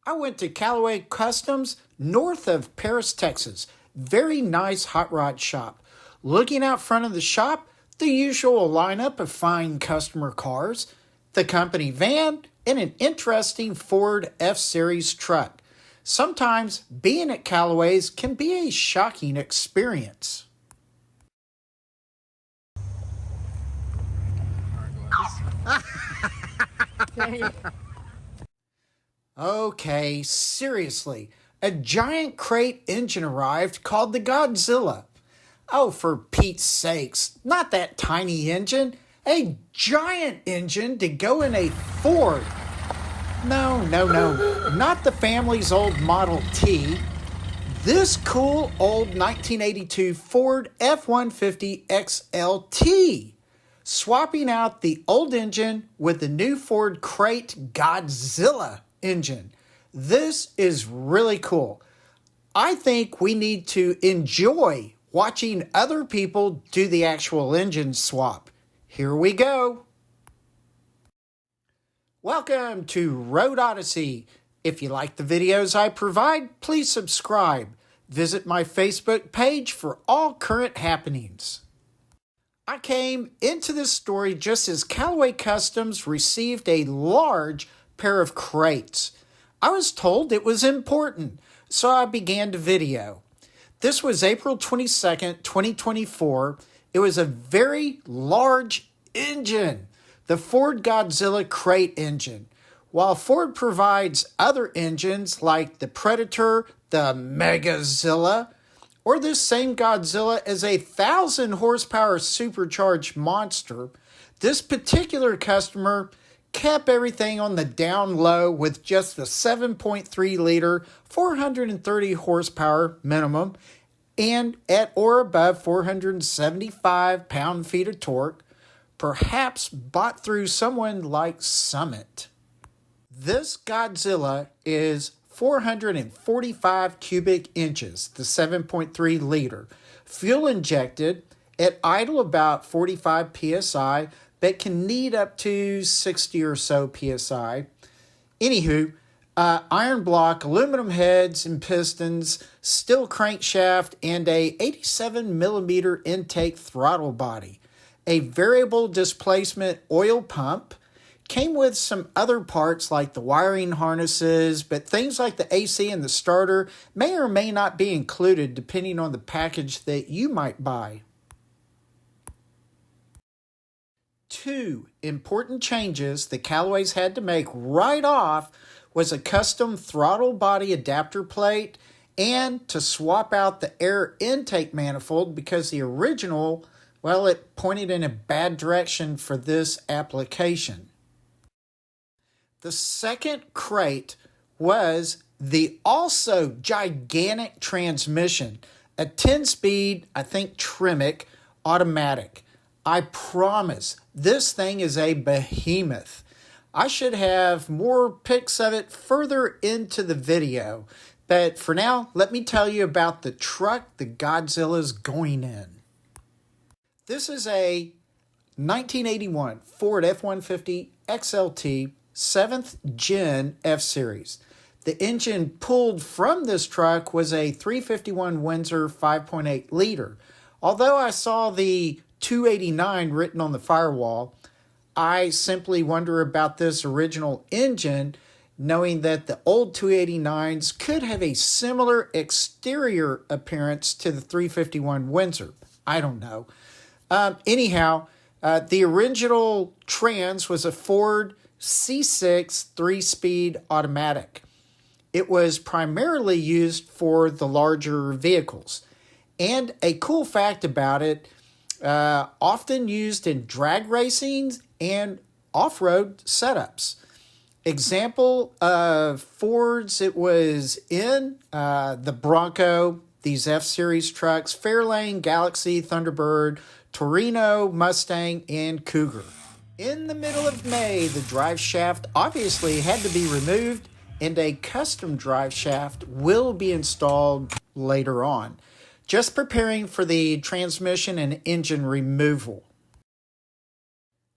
I went to Callaway Customs north of Paris, Texas. Very nice hot rod shop. Looking out front of the shop, the usual lineup of fine customer cars, the company van, and an interesting Ford F-Series truck. Sometimes being at Callaway's can be a shocking experience. Okay, seriously. A giant crate engine arrived called the Godzilla. Oh, for Pete's sakes, not that tiny engine. A giant engine to go in a Ford. No, not the family's old Model T. This cool old 1982 Ford F-150 XLT. Swapping out the old engine with the new Ford Crate Godzilla engine. This is really cool. I think we need to enjoy watching other people do the actual engine swap. Here we go. Welcome to Road Odyssey. If you like the videos I provide, please subscribe. Visit my Facebook page for all current happenings. I came into this story just as Callaway Customs received a large pair of crates. I was told it was important, so I began to video. This was April 22nd, 2024. It was a very large engine, the Ford Godzilla crate engine. While Ford provides other engines like the Predator, the Megazilla, or this same Godzilla as a 1,000 horsepower supercharged monster, this particular customer kept everything on the down low with just the 7.3 liter, 430 horsepower minimum, and at or above 475 pound-feet of torque, perhaps bought through someone like Summit. This Godzilla is 445 cubic inches, the 7.3 liter, fuel injected at idle about 45 psi, but can need up to 60 or so psi. Anywho, iron block, aluminum heads and pistons, steel crankshaft, and a 87 millimeter intake throttle body. A variable displacement oil pump. Came with some other parts like the wiring harnesses, but things like the AC and the starter may or may not be included depending on the package that you might buy. Two important changes that Callaway's had to make right off was a custom throttle body adapter plate and to swap out the air intake manifold because the original, well, it pointed in a bad direction for this application. The second crate was the also gigantic transmission, a 10-speed, I think Tremic, automatic. I promise, this thing is a behemoth. I should have more pics of it further into the video, but for now, let me tell you about the truck the Godzilla's going in. This is a 1981 Ford F-150 XLT 7th Gen F-Series. The engine pulled from this truck was a 351 Windsor 5.8 liter. Although I saw the 289 written on the firewall, I simply wonder about this original engine, knowing that the old 289s could have a similar exterior appearance to the 351 Windsor. I don't know. Anyhow, the original trans was a Ford C6 3-speed automatic. It was primarily used for the larger vehicles. And a cool fact about it, often used in drag racing and off-road setups. Example of Fords it was in, the Bronco, these F-Series trucks, Fairlane, Galaxy, Thunderbird, Torino, Mustang, and Cougar. In the middle of May, the drive shaft obviously had to be removed, and a custom drive shaft will be installed later on. Just preparing for the transmission and engine removal.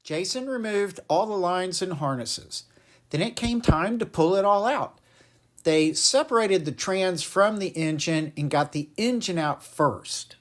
Jason removed all the lines and harnesses. Then it came time to pull it all out. they separated the trans from the engine and got the engine out first.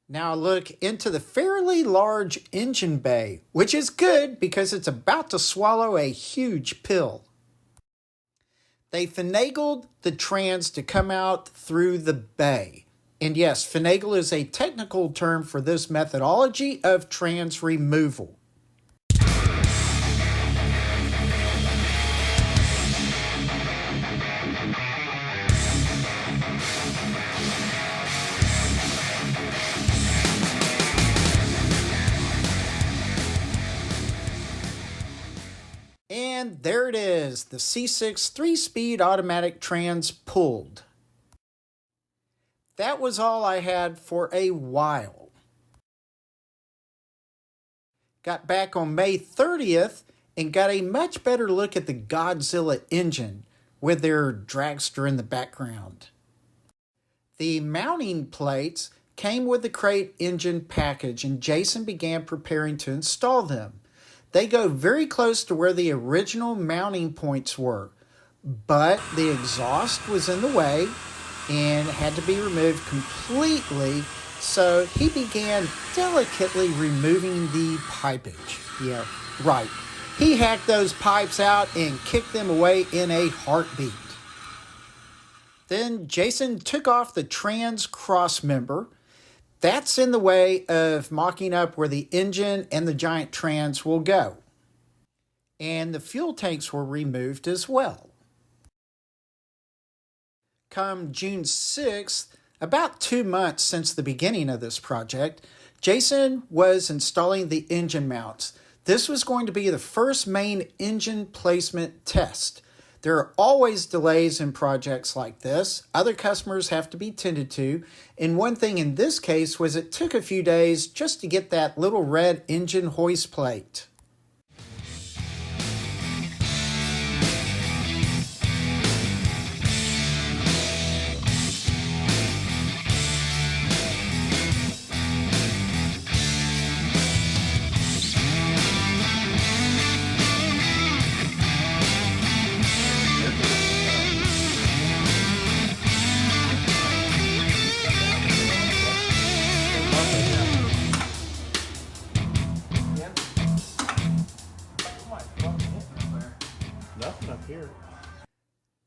Now look into the fairly large engine bay, which is good because it's about to swallow a huge pill. They finagled the trans to come out through the bay. And yes, finagle is a technical term for this methodology of trans removal. And there it is, the C6 3-speed automatic trans pulled. That was all I had for a while. Got back on May 30th and got a much better look at the Godzilla engine with their dragster in the background. The mounting plates came with the crate engine package and Jason began preparing to install them. They go very close to where the original mounting points were, but the exhaust was in the way and had to be removed completely, so he began delicately removing the pipage. Yeah, right. He hacked those pipes out and kicked them away in a heartbeat. Then Jason took off the trans cross member. That's in the way of mocking up where the engine and the giant trans will go. And the fuel tanks were removed as well. Come June 6th, about 2 months since the beginning of this project, Jason was installing the engine mounts. This was going to be the first main engine placement test. There are always delays in projects like this. Other customers have to be tended to. And one thing in this case was it took a few days just to get that little red engine hoist plate.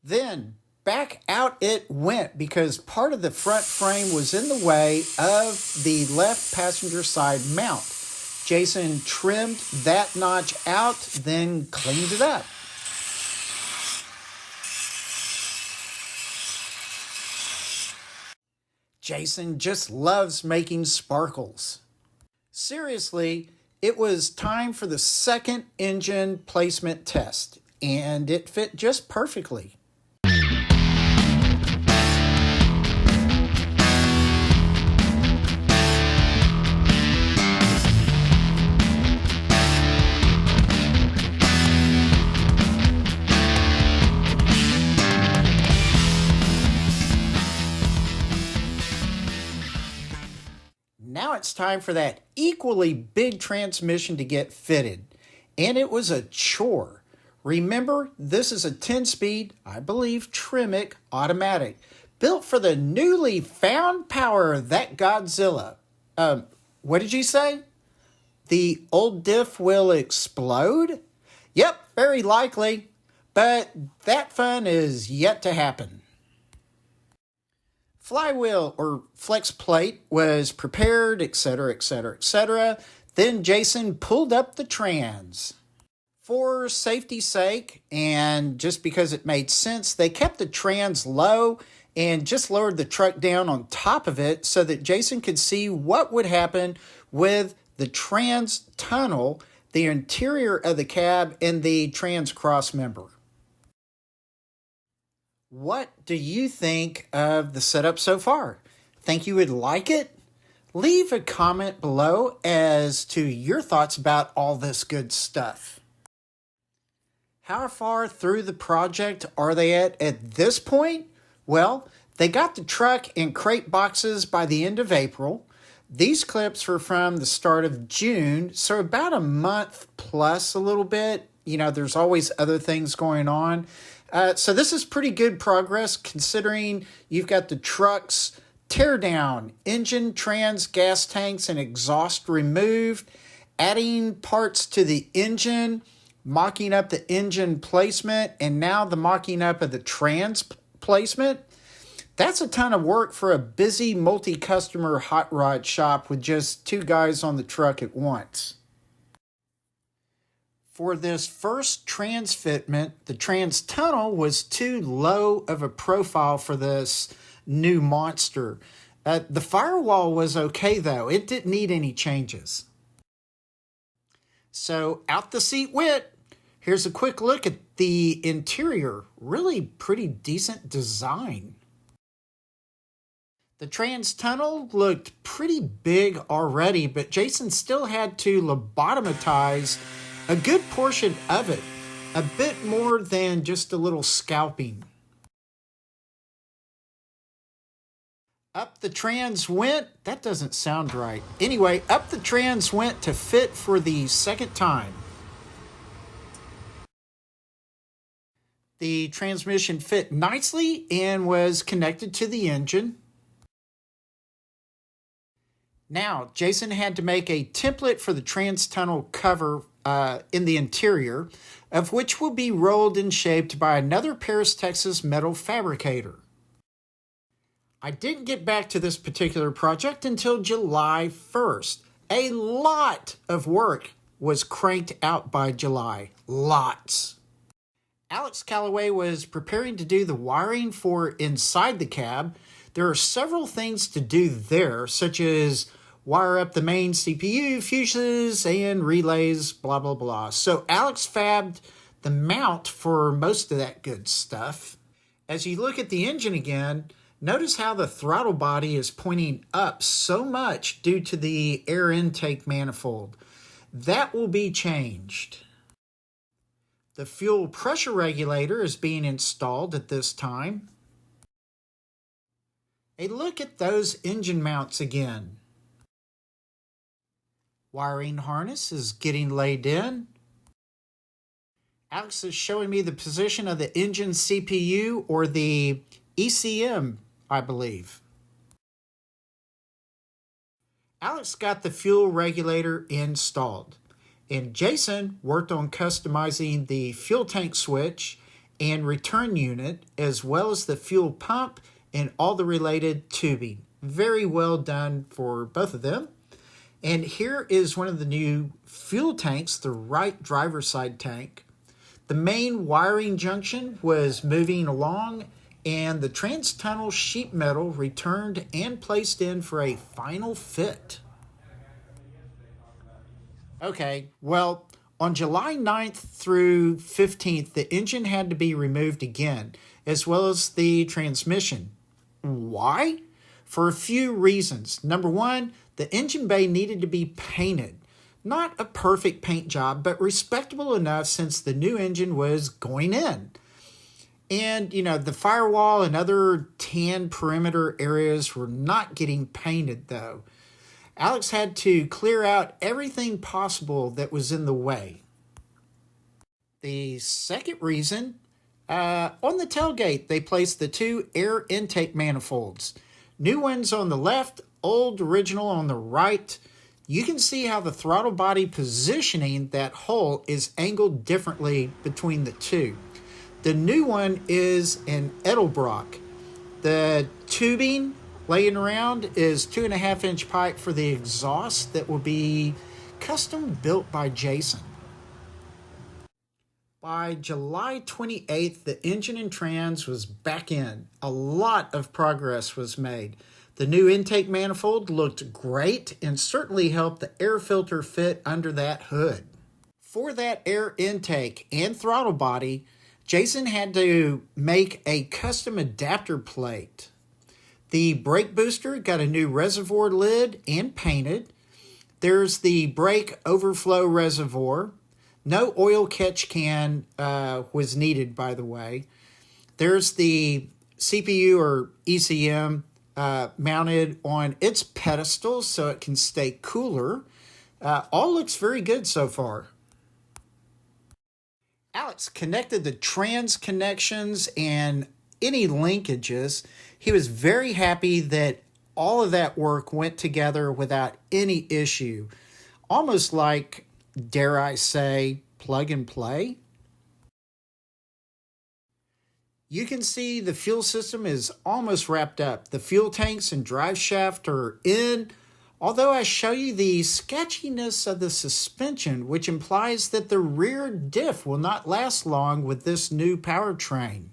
Then back out it went because part of the front frame was in the way of the left passenger side mount. Jason trimmed that notch out, then cleaned it up. Jason just loves making sparkles. Seriously, it was time for the second engine placement test, and it fit just perfectly. Now it's time for that equally big transmission to get fitted. And it was a chore. Remember, this is a 10-speed, I believe, Tremic automatic, built for the newly found power of that Godzilla. What did you say? The old diff will explode? Yep, very likely. But that fun is yet to happen. Flywheel or flex plate was prepared, etc., etc., etc. Then Jason pulled up the trans. For safety's sake, and just because it made sense, they kept the trans low and just lowered the truck down on top of it so that Jason could see what would happen with the trans tunnel, the interior of the cab, and the trans cross member. What do you think of the setup so far? Think you would like it? Leave a comment below as to your thoughts about all this good stuff. How far through the project are they at this point? Well, they got the truck in crate boxes by the end of April. These clips were from the start of June, so about a month plus a little bit. You know, there's always other things going on. So this is pretty good progress considering you've got the truck's tear down, engine, trans, gas tanks, and exhaust removed, adding parts to the engine, mocking up the engine placement, and now the mocking up of the trans placement. That's a ton of work for a busy multi-customer hot rod shop with just 2 guys on the truck at once. For this first trans fitment, the trans tunnel was too low of a profile for this new monster. The firewall was okay though. It didn't need any changes. So out the seat went. Here's a quick look at the interior. Really pretty decent design. The trans tunnel looked pretty big already, but Jason still had to lobotomize a good portion of it. A bit more than just a little scalping. Up the trans went. That doesn't sound right. Anyway, up the trans went to fit for the second time. The transmission fit nicely and was connected to the engine. Now, Jason had to make a template for the trans tunnel cover in the interior, of which will be rolled and shaped by another Paris, Texas metal fabricator. I didn't get back to this particular project until July 1st. A lot of work was cranked out by July. Lots. Alex Callaway was preparing to do the wiring for inside the cab. There are several things to do there, such as wire up the main CPU, fuses, and relays, blah, blah, blah. So Alex fabbed the mount for most of that good stuff. As you look at the engine again, notice how the throttle body is pointing up so much due to the air intake manifold. That will be changed. The fuel pressure regulator is being installed at this time. A look at those engine mounts again. Wiring harness is getting laid in. Alex is showing me the position of the engine CPU, or the ECM, I believe. Alex got the fuel regulator installed, and Jason worked on customizing the fuel tank switch and return unit, as well as the fuel pump and all the related tubing. Very well done for both of them. And here is one of the new fuel tanks, the right driver's side tank. The main wiring junction was moving along, and the trans tunnel sheet metal returned and placed in for a final fit. Okay, well, on July 9th through 15th, the engine had to be removed again, as well as the transmission. Why? For a few reasons. Number one, the engine bay needed to be painted. Not a perfect paint job, but respectable enough since the new engine was going in. And, you know, the firewall and other tan perimeter areas were not getting painted, though. Alex had to clear out everything possible that was in the way. The second reason, on the tailgate, they placed the 2 air intake manifolds. New ones on the left, old original on the right. You can see how the throttle body positioning that hole is angled differently between the two. The new one is an edelbrock. The tubing laying around is 2.5-inch pipe for the exhaust that will be custom built by Jason. By July 28th, the engine and trans was back in. A lot of progress was made. The new intake manifold looked great and certainly helped the air filter fit under that hood. For that air intake and throttle body, Jason had to make a custom adapter plate. The brake booster got a new reservoir lid and painted. There's the brake overflow reservoir. No oil catch can was needed, by the way. There's the CPU or ECM mounted on its pedestal so it can stay cooler. All looks very good so far. Alex connected the trans connections and any linkages. He was very happy that all of that work went together without any issue. Almost like, dare I say, plug and play. You can see the fuel system is almost wrapped up. The fuel tanks and drive shaft are in, although I show you the sketchiness of the suspension, which implies that the rear diff will not last long with this new powertrain.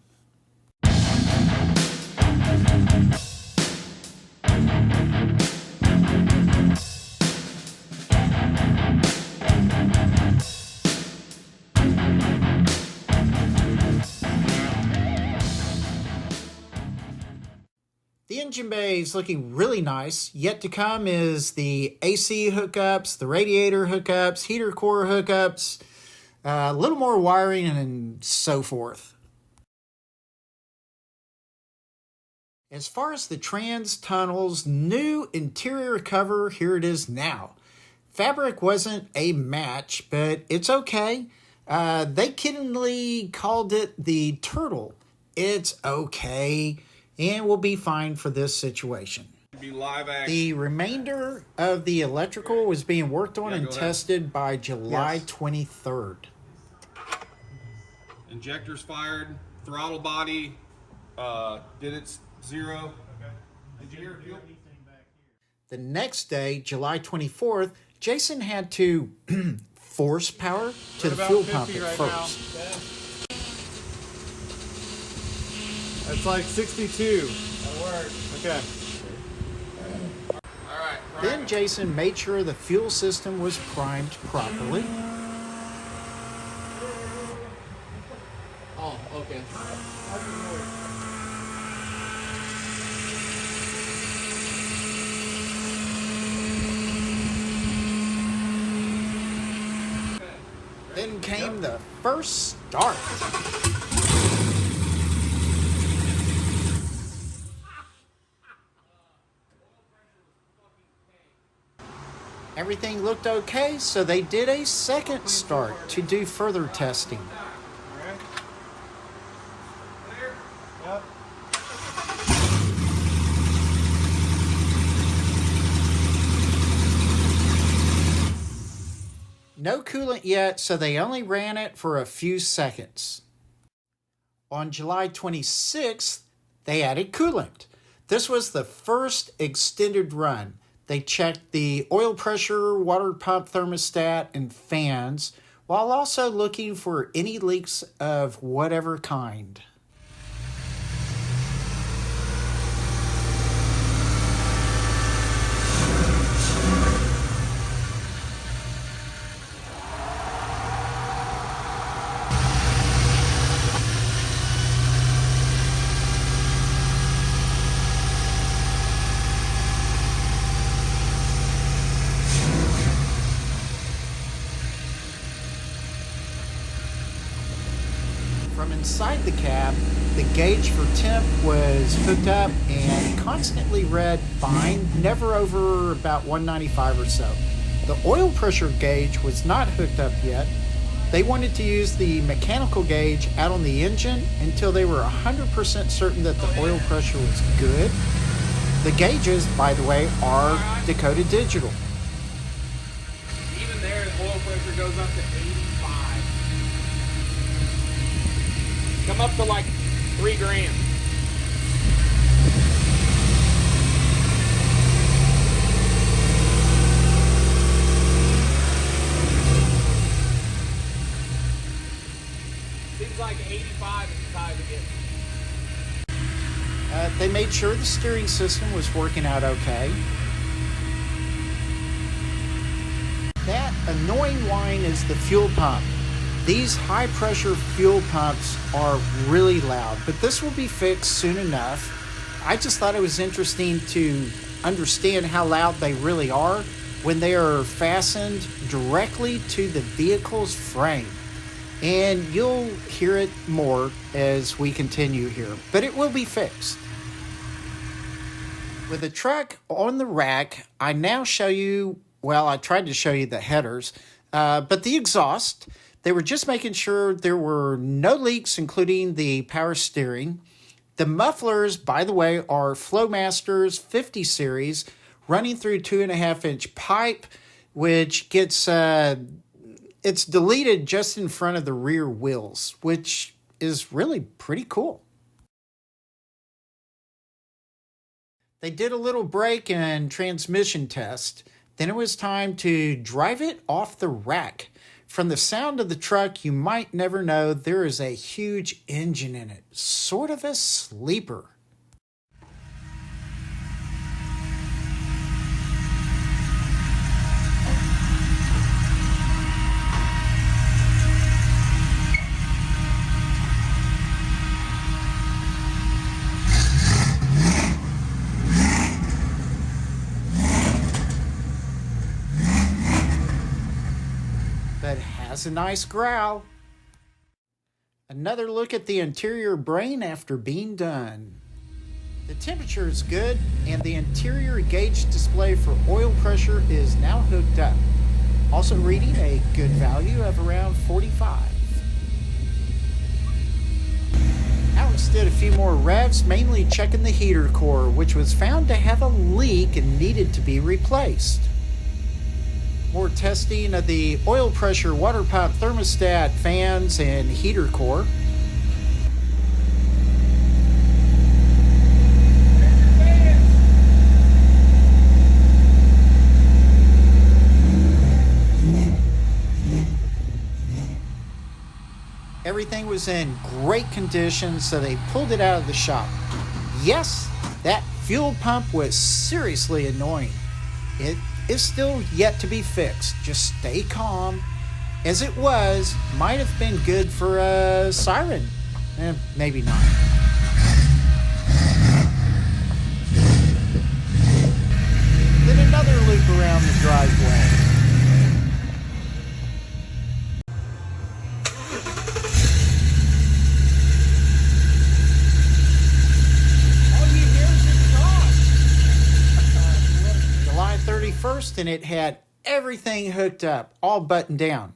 The engine bay is looking really nice. Yet to come is the AC hookups, the radiator hookups, heater core hookups, a little more wiring and so forth. As far as the trans tunnels, new interior cover, here it is now. Fabric wasn't a match, but it's okay. They kiddingly called it the turtle. It's okay. And we'll be fine for this situation. The remainder of the electrical was being worked on and tested by July 23rd. Injectors fired, throttle body did its zero. Did you hear fuel? The next day, July 24th, Jason had to force power to the fuel pump at first. It's like 62. That'll work. Okay. All right. Then Jason made sure the fuel system was primed properly. Oh, okay. Then came the first start. Everything looked okay, so they did a second start to do further testing. Alright. Clear? Yep. No coolant yet, so they only ran it for a few seconds. On July 26th, they added coolant. This was the first extended run. They checked the oil pressure, water pump thermostat, and fans, while also looking for any leaks of whatever kind. From inside the cab, the gauge for temp was hooked up and constantly read fine, never over about 195 or so. The oil pressure gauge was not hooked up yet. They wanted to use the mechanical gauge out on the engine until they were 100% certain that the oil pressure was good. The gauges, by the way, are Dakota Digital. Even there, the oil pressure goes up to 85. Come up to like 3 grams. They made sure the steering system was working out okay. That annoying whine is the fuel pump. These high pressure fuel pumps are really loud, but this will be fixed soon enough. I just thought it was interesting to understand how loud they really are when they are fastened directly to the vehicle's frame. And you'll hear it more as we continue here, but it will be fixed. With the truck on the rack, I now show you, well, I tried to show you the headers, but the exhaust, they were just making sure there were no leaks, including the power steering. The mufflers, by the way, are Flowmaster's 50 series, running through 2.5-inch pipe, which gets, it's deleted just in front of the rear wheels, which is really pretty cool. They did a little brake and transmission test. Then it was time to drive it off the rack. From the sound of the truck, you might never know there is a huge engine in it, sort of a sleeper. But has a nice growl. Another look at the interior brain after being done. The temperature is good, and the interior gauge display for oil pressure is now hooked up. Also reading a good value of around 45. Alex did a few more revs, mainly checking the heater core, which was found to have a leak and needed to be replaced. More testing of the oil pressure, water pump, thermostat, fans, and heater core. Everything was in great condition, so they pulled it out of the shop. Yes, that fuel pump was seriously annoying. It is still yet to be fixed. Just stay calm. As it was, might have been good for a siren. Maybe not. Then another loop around the driveway. First, and it had everything hooked up, all buttoned down.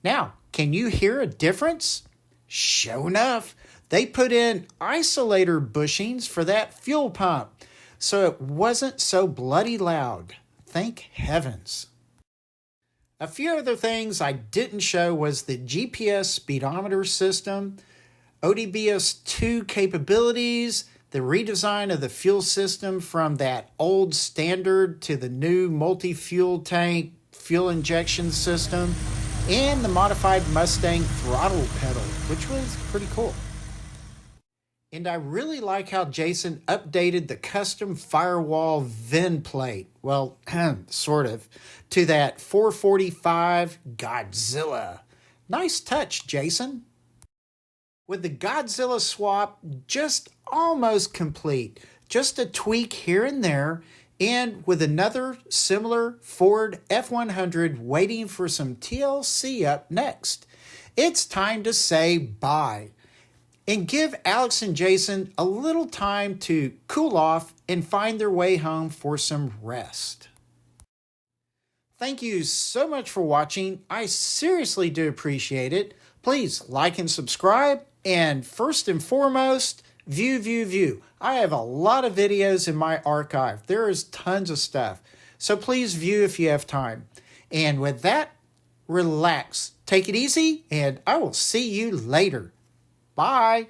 Now, can you hear a difference? Sure enough, they put in isolator bushings for that fuel pump, so it wasn't so bloody loud. Thank heavens. A few other things I didn't show was the GPS speedometer system, ODBS 2 capabilities, the redesign of the fuel system from that old standard to the new multi-fuel tank fuel injection system, and the modified Mustang throttle pedal, which was pretty cool. And I really like how Jason updated the custom firewall VIN plate, well, sort of, to that 445 Godzilla. Nice touch, Jason. With the Godzilla swap just almost complete, just a tweak here and there, and with another similar Ford F-100 waiting for some TLC up next. It's time to say bye and give Alex and Jason a little time to cool off and find their way home for some rest. Thank you so much for watching. I seriously do appreciate it. Please like and subscribe. And first and foremost, view. I have a lot of videos in my archive. There is tons of stuff. So please view if you have time. And with that, relax. Take it easy, and I will see you later. Bye.